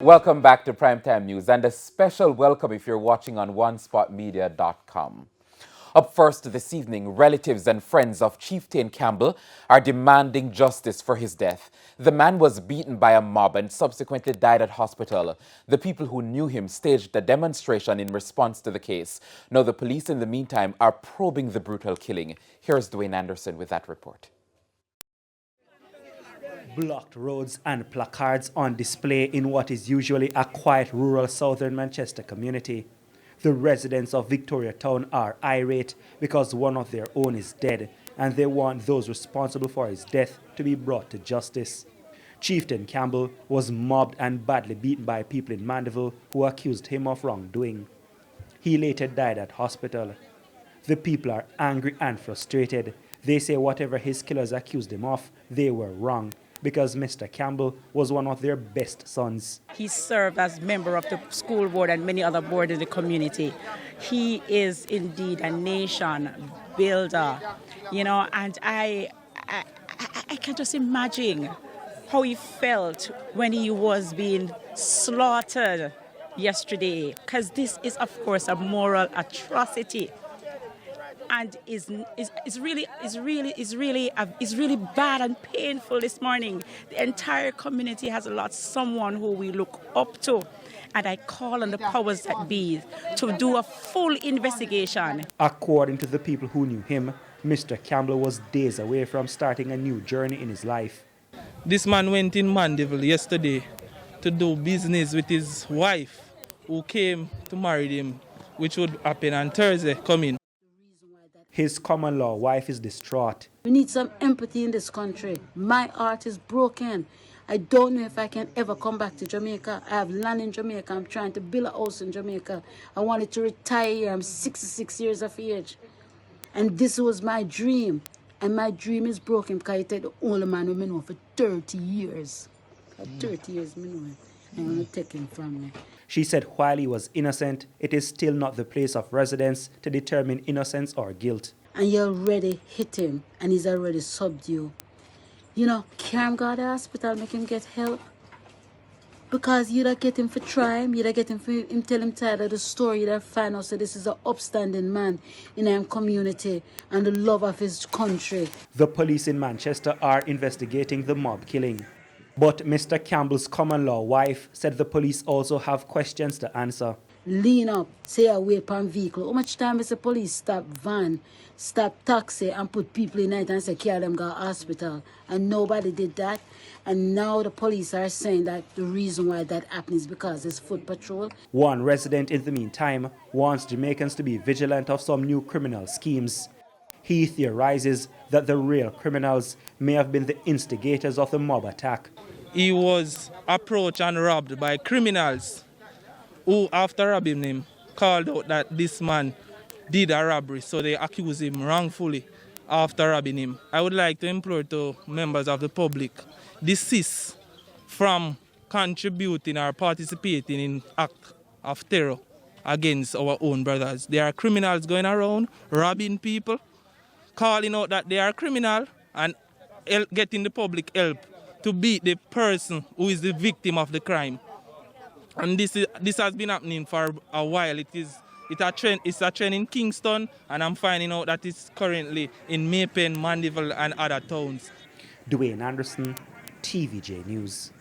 Welcome back to Primetime News, and a special welcome if you're watching on onespotmedia.com. Up first this evening, relatives and friends of Chieftain Campbell are demanding justice for his death. The man was beaten by a mob and subsequently died at hospital. The people who knew him staged a demonstration in response to the case. Now the police in the meantime are probing the brutal killing. Here's Dwayne Anderson with that report. Blocked roads and placards on display in what is usually a quiet rural southern Manchester community. The residents of Victoria Town are irate because one of their own is dead and they want those responsible for his death to be brought to justice. Chieftain Campbell was mobbed and badly beaten by people in Mandeville who accused him of wrongdoing. He later died at hospital. The people are angry and frustrated. They say whatever his killers accused him of, they were wrong, because Mr. Campbell was one of their best sons. He served as member of the school board and many other boards in the community. He is indeed a nation builder, and I can just imagine how he felt when he was being slaughtered yesterday, because this is, of course, a moral atrocity. And is really bad and painful this morning. The entire community has lost someone who we look up to, and I call on the powers that be to do a full investigation. According to the people who knew him, Mr. Campbell was days away from starting a new journey in his life. This man went in Mandeville yesterday to do business with his wife, who came to marry him, which would happen on Thursday coming. His common-law wife is distraught. We need some empathy in this country. My heart is broken. I don't know if I can ever come back to Jamaica. I have land in Jamaica. I'm trying to build a house in Jamaica. I wanted to retire here. I'm 66 years of age. And this was my dream. And my dream is broken because I take the only man who I know for 30 years. For 30 years, I know him. I want to take him from me. She said while he was innocent, it is still not the place of residence to determine innocence or guilt. And you already hit him, and he's already subdued. Can't go to the hospital, make him get help. Because you don't get him for crime, you don't get him for him tell him tired of the story, you don't find out that this is an upstanding man in our community and the love of his country. The police in Manchester are investigating the mob killing. But Mr. Campbell's common-law wife said the police also have questions to answer. Lean up, say a wait on vehicle. How much time is the police stop van, stop taxi and put people in it and say carry them go to hospital? And nobody did that. And now the police are saying that the reason why that happened is because it's foot patrol. One resident in the meantime wants Jamaicans to be vigilant of some new criminal schemes. He theorizes that the real criminals may have been the instigators of the mob attack. He was approached and robbed by criminals who, after robbing him, called out that this man did a robbery, so they accused him wrongfully after robbing him. I would like to implore to members of the public, desist from contributing or participating in acts of terror against our own brothers. There are criminals going around robbing people, calling out that they are criminal and getting the public help to beat the person who is the victim of the crime. And this has been happening for a while. It's a trend in Kingston, and I'm finding out that it's currently in Maypen, Mandeville, and other towns. Dwayne Anderson, TVJ News.